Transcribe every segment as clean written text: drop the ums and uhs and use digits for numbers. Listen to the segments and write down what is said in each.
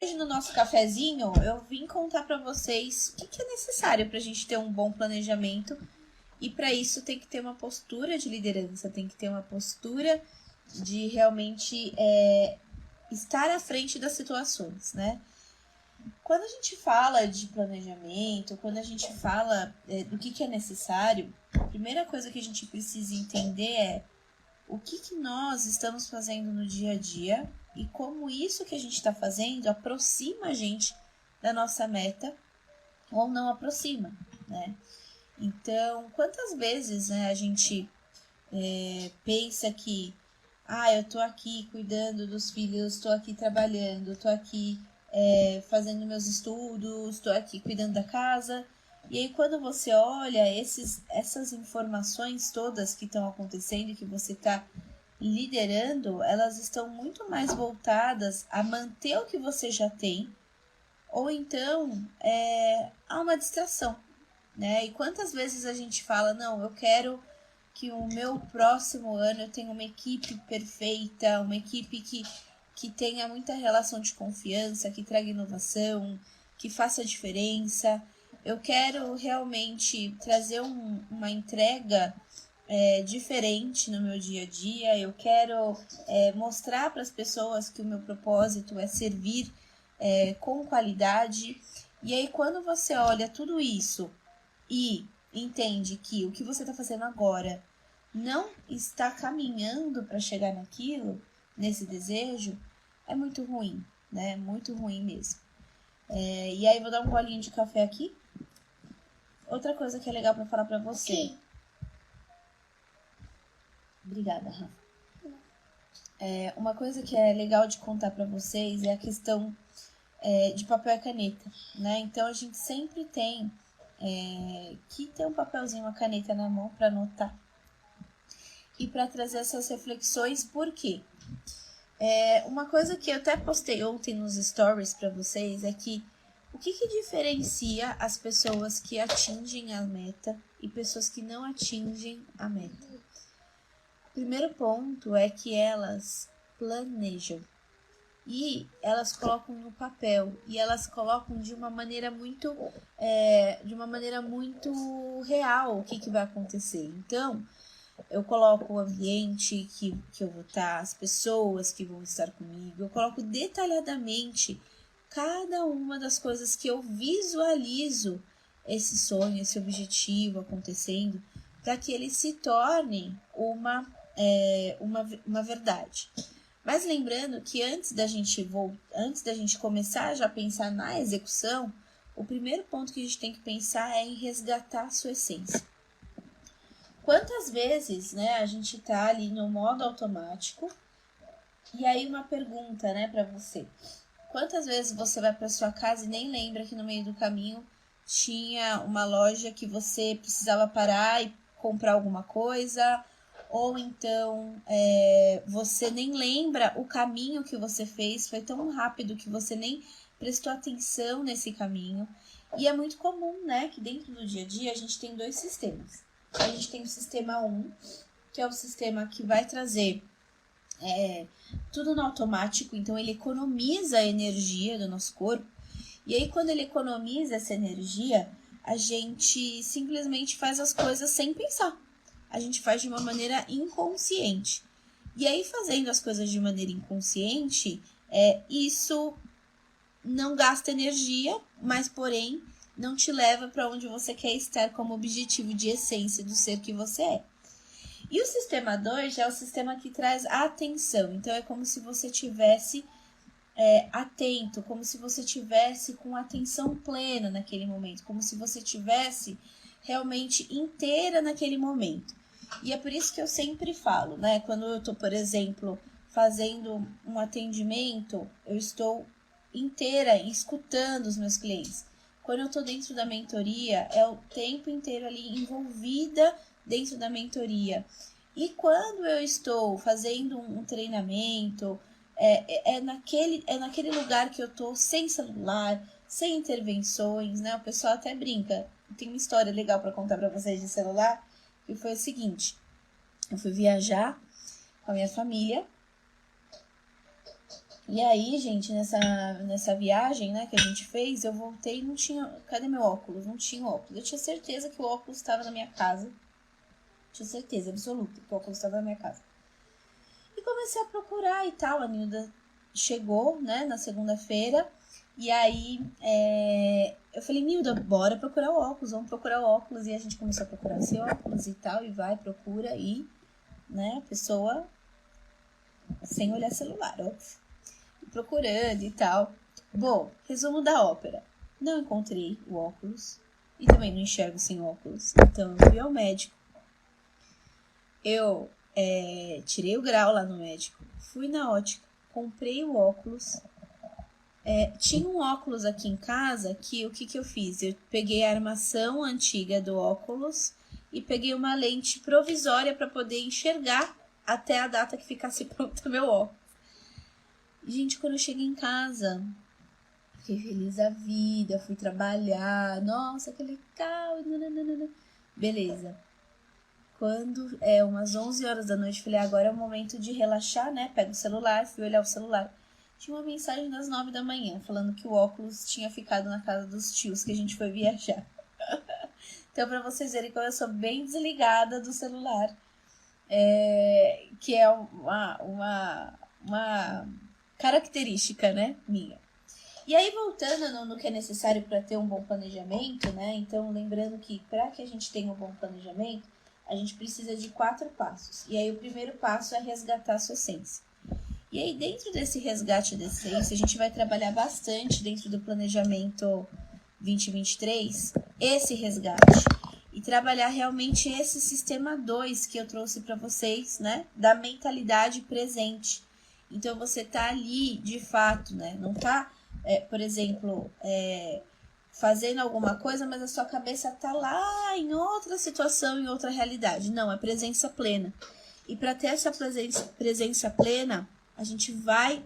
Hoje no nosso cafezinho, eu vim contar para vocês o que é necessário para a gente ter um bom planejamento. E para isso tem que ter uma postura de liderança, tem que ter uma postura de realmente estar à frente das situações, né? Quando a gente fala de planejamento, quando a gente fala do que é necessário, a primeira coisa que a gente precisa entender é o que nós estamos fazendo no dia a dia e como isso que a gente está fazendo aproxima a gente da nossa meta ou não aproxima, né? Então, quantas vezes, né, a gente pensa que eu tô aqui cuidando dos filhos, tô aqui trabalhando, tô aqui fazendo meus estudos, tô aqui cuidando da casa. E aí quando você olha essas informações todas que estão acontecendo e que você está liderando, elas estão muito mais voltadas a manter o que você já tem, ou então há uma distração, né? E quantas vezes a gente fala, não, eu quero que o meu próximo ano eu tenha uma equipe perfeita, uma equipe que tenha muita relação de confiança, que traga inovação, que faça diferença. Eu quero realmente trazer uma entrega diferente no meu dia a dia. Eu quero mostrar para as pessoas que o meu propósito é servir com qualidade. E aí, quando você olha tudo isso e entende que o que você está fazendo agora não está caminhando para chegar naquilo, nesse desejo, é muito ruim, né? Muito ruim mesmo. E aí, vou dar um golinho de café aqui. Outra coisa que é legal para falar para você. Okay. Obrigada, Rafa. Uma coisa que é legal de contar para vocês é a questão de papel e caneta, né? Então, a gente sempre tem que ter um papelzinho, uma caneta na mão para anotar e para trazer essas reflexões. Por quê? Uma coisa que eu até postei ontem nos stories para vocês é que o que diferencia as pessoas que atingem a meta e pessoas que não atingem a meta? O primeiro ponto é que elas planejam e elas colocam no papel e elas colocam de uma maneira muito real o que vai acontecer. Então, eu coloco o ambiente que eu vou estar, as pessoas que vão estar comigo, eu coloco detalhadamente cada uma das coisas que eu visualizo esse sonho, esse objetivo acontecendo, para que ele se torne uma verdade. Mas lembrando que antes da gente começar já a pensar na execução, o primeiro ponto que a gente tem que pensar é em resgatar a sua essência. Quantas vezes, né, a gente tá ali no modo automático? E aí uma pergunta, né, para você. Quantas vezes você vai para sua casa e nem lembra que no meio do caminho tinha uma loja que você precisava parar e comprar alguma coisa? Ou então você nem lembra o caminho que você fez, foi tão rápido que você nem prestou atenção nesse caminho. E é muito comum, né, que dentro do dia a dia a gente tem dois sistemas. A gente tem o sistema 1, que é o sistema que vai trazer tudo no automático, então ele economiza a energia do nosso corpo. E aí, quando ele economiza essa energia, a gente simplesmente faz as coisas sem pensar. A gente faz de uma maneira inconsciente. E aí, fazendo as coisas de maneira inconsciente, isso não gasta energia, mas porém não te leva para onde você quer estar como objetivo de essência do ser que você é. E o sistema 2 é o sistema que traz a atenção. Então, é como se você tivesse atento, como se você tivesse com atenção plena naquele momento, como se você tivesse realmente inteira naquele momento. E é por isso que eu sempre falo, né? Quando eu estou, por exemplo, fazendo um atendimento, eu estou inteira escutando os meus clientes. Quando eu estou dentro da mentoria, é o tempo inteiro ali envolvida dentro da mentoria. E quando eu estou fazendo um treinamento, é naquele lugar que eu estou sem celular, sem intervenções, né? O pessoal até brinca. Tem uma história legal para contar para vocês de celular, que foi o seguinte. Eu fui viajar com a minha família E aí, gente, nessa viagem, né, que a gente fez, eu voltei e não tinha... Cadê meu óculos? Não tinha óculos. Eu tinha certeza que o óculos estava na minha casa. Tinha certeza absoluta que o óculos estava na minha casa. E comecei a procurar e tal. A Nilda chegou, né, na segunda-feira. E aí, eu falei, Nilda, bora procurar o óculos. Vamos procurar o óculos. E a gente começou a procurar esse óculos e tal. E vai, procura e, né, a pessoa sem olhar celular, óbvio. Procurando e tal. Bom, resumo da ópera. Não encontrei o óculos. E também não enxergo sem óculos. Então eu fui ao médico. Eu tirei o grau lá no médico. Fui na ótica. Comprei o óculos. Tinha um óculos aqui em casa que o que eu fiz? Eu peguei a armação antiga do óculos e peguei uma lente provisória para poder enxergar até a data que ficasse pronta meu óculos. Gente, quando eu cheguei em casa, fiquei feliz da vida, fui trabalhar, nossa, que legal, nananana. Beleza. Quando umas 11 horas da noite, falei, agora é o momento de relaxar, né? Pego o celular, fui olhar o celular. Tinha uma mensagem das 9 da manhã, falando que o óculos tinha ficado na casa dos tios, que a gente foi viajar. Então, pra vocês verem como eu sou bem desligada do celular, que é uma característica, né, minha. E aí, voltando no que é necessário para ter um bom planejamento, né? Então, lembrando que para que a gente tenha um bom planejamento, a gente precisa de 4 passos. E aí, o primeiro passo é resgatar a sua essência. E aí, dentro desse resgate da essência, a gente vai trabalhar bastante dentro do planejamento 2023, esse resgate. E trabalhar realmente esse sistema 2 que eu trouxe para vocês, né? Da mentalidade presente. Então, você tá ali, de fato, né? Não tá, por exemplo, fazendo alguma coisa, mas a sua cabeça tá lá em outra situação, em outra realidade. Não, é presença plena. E para ter essa presença plena, a gente vai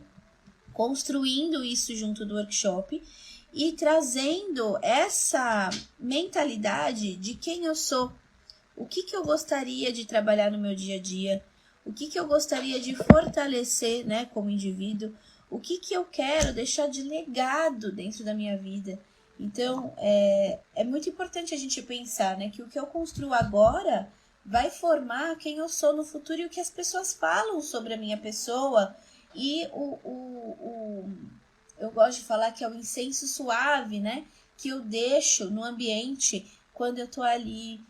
construindo isso junto do workshop e trazendo essa mentalidade de quem eu sou, o que eu gostaria de trabalhar no meu dia a dia, o que eu gostaria de fortalecer, né, como indivíduo, o que eu quero deixar de legado dentro da minha vida. Então, é muito importante a gente pensar, né, que o que eu construo agora vai formar quem eu sou no futuro e o que as pessoas falam sobre a minha pessoa. E eu gosto de falar que é o incenso suave, né, que eu deixo no ambiente quando eu tô ali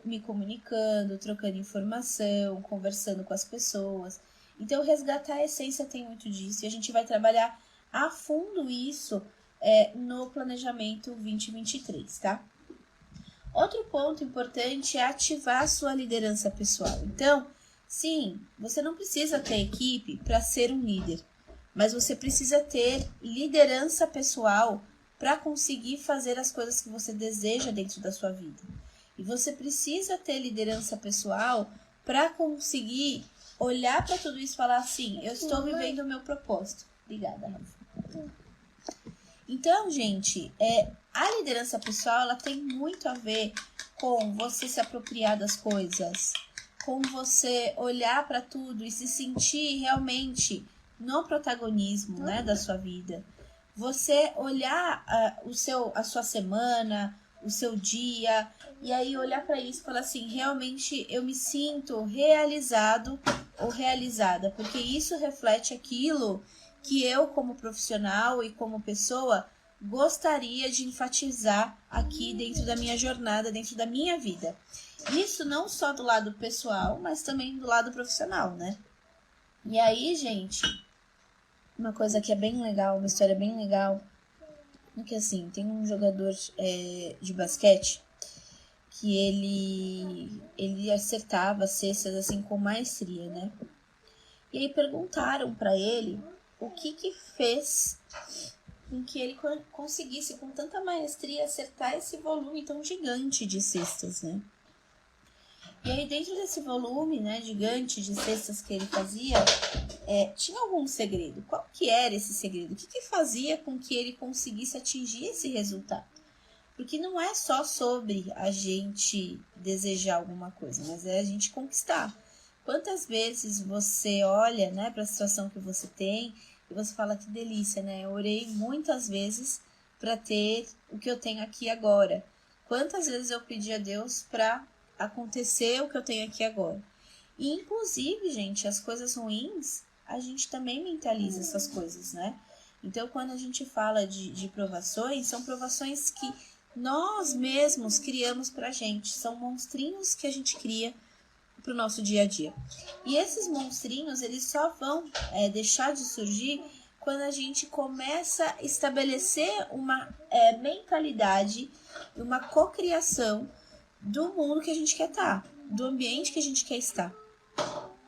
me comunicando, trocando informação, conversando com as pessoas. Então, resgatar a essência tem muito disso. E a gente vai trabalhar a fundo isso no planejamento 2023, tá? Outro ponto importante é ativar a sua liderança pessoal. Então, sim, você não precisa ter equipe para ser um líder, mas você precisa ter liderança pessoal para conseguir fazer as coisas que você deseja dentro da sua vida. E você precisa ter liderança pessoal para conseguir olhar para tudo isso e falar assim, eu estou vivendo o meu propósito. Obrigada, Rafa. Então, gente, a liderança pessoal, ela tem muito a ver com você se apropriar das coisas, com você olhar para tudo e se sentir realmente no protagonismo, né, da sua vida. Você olhar a sua semana, o seu dia, e aí olhar para isso e falar assim, realmente eu me sinto realizado ou realizada, porque isso reflete aquilo que eu, como profissional e como pessoa, gostaria de enfatizar aqui dentro da minha jornada, dentro da minha vida. Isso não só do lado pessoal, mas também do lado profissional, né? E aí, gente, uma coisa que é bem legal, uma história bem legal, é que assim, tem um jogador de basquete que ele acertava cestas assim com maestria, né? E aí perguntaram para ele o que fez com que ele conseguisse com tanta maestria acertar esse volume tão gigante de cestas, né? E aí dentro desse volume, né, gigante de cestas que ele fazia, tinha algum segredo. Qual que era esse segredo? O que fazia com que ele conseguisse atingir esse resultado? Porque não é só sobre a gente desejar alguma coisa, mas é a gente conquistar. Quantas vezes você olha, né, para a situação que você tem e você fala que delícia, né? Eu orei muitas vezes para ter o que eu tenho aqui agora. Quantas vezes eu pedi a Deus para acontecer o que eu tenho aqui agora? E, inclusive, gente, as coisas ruins, a gente também mentaliza essas coisas, né? Então, quando a gente fala de provações, são provações que nós mesmos criamos pra gente. São monstrinhos que a gente cria pro nosso dia a dia. E esses monstrinhos, eles só vão deixar de surgir quando a gente começa a estabelecer uma mentalidade, uma cocriação do mundo que a gente quer estar, do ambiente que a gente quer estar.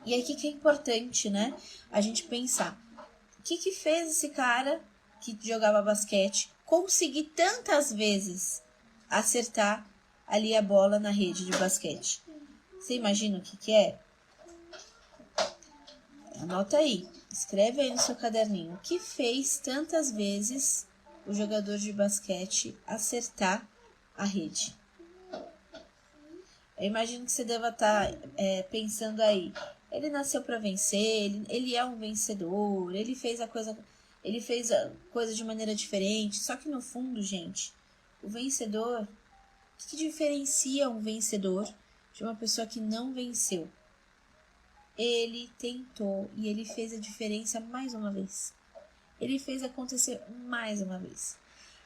E aqui que é importante, né? A gente pensar, o que fez esse cara que jogava basquete conseguir tantas vezes acertar ali a bola na rede de basquete? Você imagina o que é? Anota aí, escreve aí no seu caderninho. O que fez tantas vezes o jogador de basquete acertar a rede? Eu imagino que você deva estar pensando aí. Ele nasceu para vencer, ele é um vencedor, ele fez a coisa de maneira diferente. Só que no fundo, gente, o vencedor, o que diferencia um vencedor de uma pessoa que não venceu? Ele tentou e ele fez a diferença mais uma vez. Ele fez acontecer mais uma vez.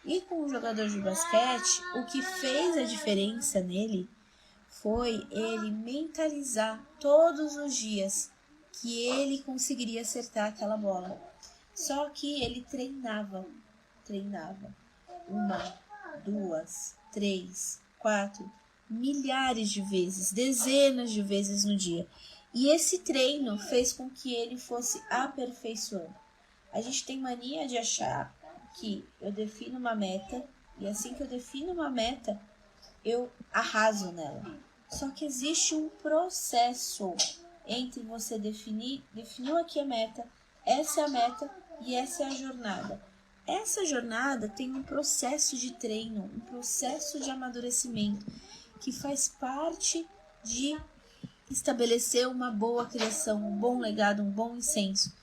E com o jogador de basquete, o que fez a diferença nele foi ele mentalizar todos os dias que ele conseguiria acertar aquela bola. Só que ele treinava. 1, 2, 3, 4, milhares de vezes, dezenas de vezes no dia. E esse treino fez com que ele fosse aperfeiçoando. A gente tem mania de achar que eu defino uma meta e assim que eu defino uma meta, eu arraso nela. Só que existe um processo entre você definiu aqui a meta, essa é a meta e essa é a jornada. Essa jornada tem um processo de treino, um processo de amadurecimento que faz parte de estabelecer uma boa criação, um bom legado, um bom incenso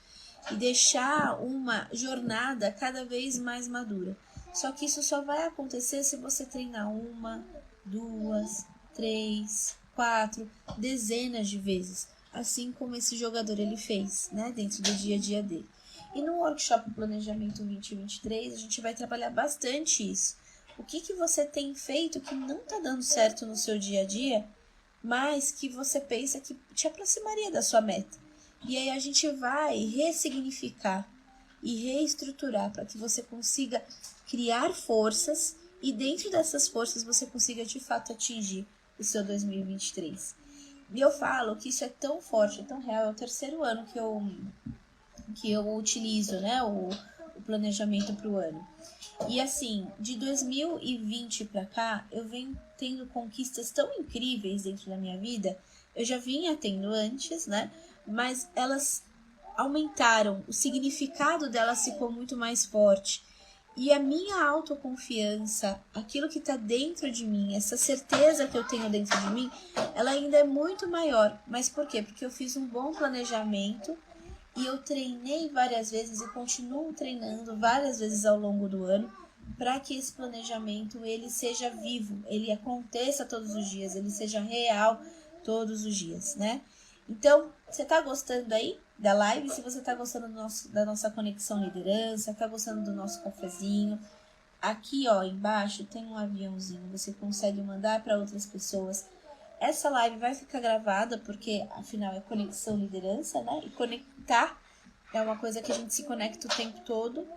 e deixar uma jornada cada vez mais madura. Só que isso só vai acontecer se você treinar 1, 2, 3, 4, dezenas de vezes, assim como esse jogador ele fez, né, dentro do dia a dia dele. E no workshop Planejamento 2023 a gente vai trabalhar bastante isso. O que você tem feito que não está dando certo no seu dia a dia, mas que você pensa que te aproximaria da sua meta. E aí a gente vai ressignificar e reestruturar para que você consiga criar forças e dentro dessas forças você consiga de fato atingir o seu 2023. E eu falo que isso é tão forte, é tão real, é o 3º ano que eu utilizo, né, o planejamento para o ano. E assim, de 2020 para cá, eu venho tendo conquistas tão incríveis dentro da minha vida. Eu já vinha tendo antes, né? Mas elas aumentaram, o significado delas ficou muito mais forte. E a minha autoconfiança, aquilo que está dentro de mim, essa certeza que eu tenho dentro de mim, ela ainda é muito maior. Mas por quê? Porque eu fiz um bom planejamento e eu treinei várias vezes e continuo treinando várias vezes ao longo do ano para que esse planejamento ele seja vivo, ele aconteça todos os dias, ele seja real todos os dias, né? Então, você tá gostando aí da live? Se você tá gostando da nossa conexão liderança, tá gostando do nosso cafezinho, aqui ó, embaixo tem um aviãozinho, você consegue mandar para outras pessoas. Essa live vai ficar gravada porque, afinal, é conexão liderança, né? E conectar é uma coisa que a gente se conecta o tempo todo.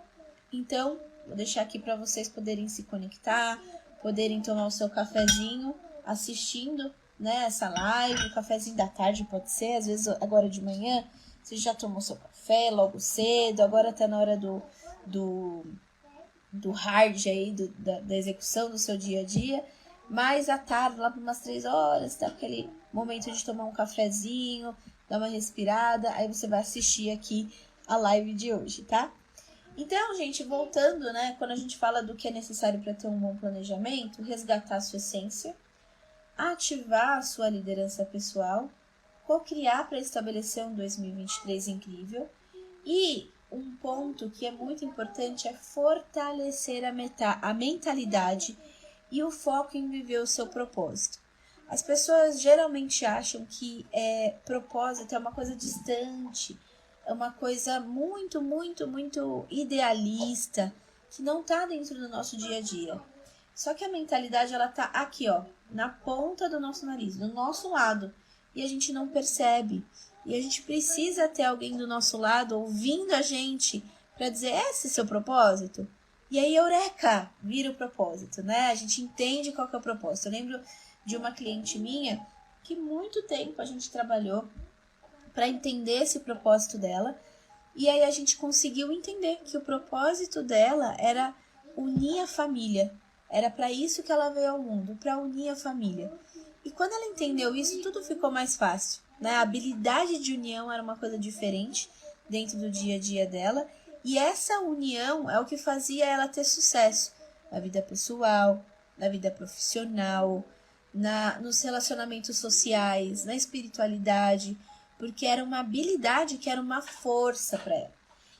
Então, vou deixar aqui para vocês poderem se conectar, poderem tomar o seu cafezinho assistindo, né, essa live. O cafezinho da tarde pode ser, às vezes agora de manhã você já tomou seu café logo cedo, agora tá na hora do hard aí, da execução do seu dia a dia. Mais à tarde, lá por umas 3 horas, tá aquele momento de tomar um cafezinho, dar uma respirada, aí você vai assistir aqui a live de hoje, tá? Então, gente, voltando, né, quando a gente fala do que é necessário para ter um bom planejamento, resgatar a sua essência, ativar a sua liderança pessoal, co-criar para estabelecer um 2023 incrível e um ponto que é muito importante é fortalecer a mentalidade e o foco em viver o seu propósito. As pessoas geralmente acham que propósito é uma coisa distante, é uma coisa muito, muito, muito idealista, que não está dentro do nosso dia a dia. Só que a mentalidade, ela tá aqui, ó, na ponta do nosso nariz, do nosso lado, e a gente não percebe. E a gente precisa ter alguém do nosso lado ouvindo a gente para dizer, esse é seu propósito? E aí, eureka, vira o propósito, né? A gente entende qual que é o propósito. Eu lembro de uma cliente minha que muito tempo a gente trabalhou para entender esse propósito dela. E aí a gente conseguiu entender que o propósito dela era unir a família. Era para isso que ela veio ao mundo, para unir a família. E quando ela entendeu isso, tudo ficou mais fácil, né? A habilidade de união era uma coisa diferente dentro do dia a dia dela. E essa união é o que fazia ela ter sucesso na vida pessoal, na vida profissional, nos relacionamentos sociais, na espiritualidade, porque era uma habilidade que era uma força para ela.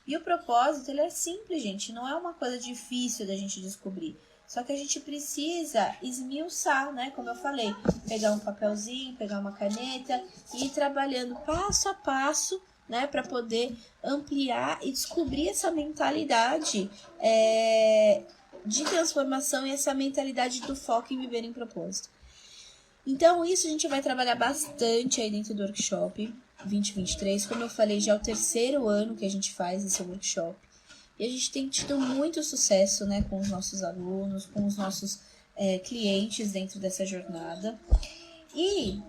E o propósito, ele é simples, gente, não é uma coisa difícil da gente descobrir. Só que a gente precisa esmiuçar, né? Como eu falei, pegar um papelzinho, pegar uma caneta e ir trabalhando passo a passo, né? Para poder ampliar e descobrir essa mentalidade de transformação e essa mentalidade do foco em viver em propósito. Então, isso a gente vai trabalhar bastante aí dentro do workshop 2023. Como eu falei, já é o 3º ano que a gente faz esse workshop. E a gente tem tido muito sucesso, né, com os nossos alunos, com os nossos clientes dentro dessa jornada. E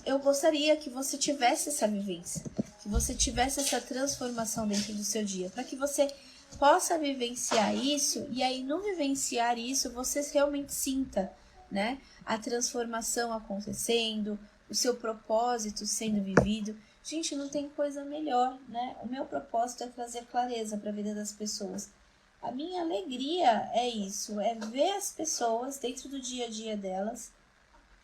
eu gostaria que você tivesse essa vivência, que você tivesse essa transformação dentro do seu dia, para que você possa vivenciar isso, e aí no vivenciar isso, você realmente sinta, né, a transformação acontecendo, o seu propósito sendo vivido. Gente, não tem coisa melhor, né? O meu propósito é trazer clareza para a vida das pessoas. A minha alegria é isso, é ver as pessoas dentro do dia a dia delas,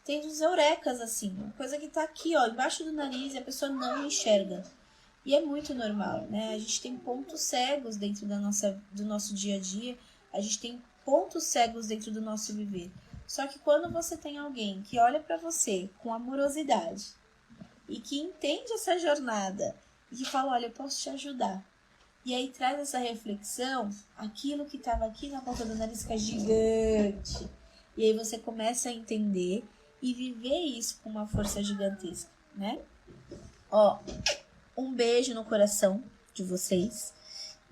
tendo os eurecas, assim, uma coisa que tá aqui, ó, embaixo do nariz e a pessoa não enxerga. E é muito normal, né? A gente tem pontos cegos dentro do nosso dia a dia, a gente tem pontos cegos dentro do nosso viver. Só que quando você tem alguém que olha para você com amorosidade e que entende essa jornada e que fala, olha, eu posso te ajudar. E aí traz essa reflexão, aquilo que estava aqui na ponta do nariz fica gigante. E aí você começa a entender e viver isso com uma força gigantesca, né? Ó, um beijo no coração de vocês.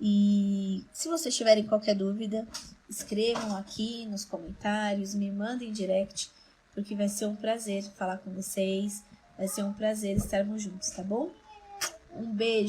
E se vocês tiverem qualquer dúvida, escrevam aqui nos comentários, me mandem direct, porque vai ser um prazer falar com vocês, vai ser um prazer estarmos juntos, tá bom? Um beijo!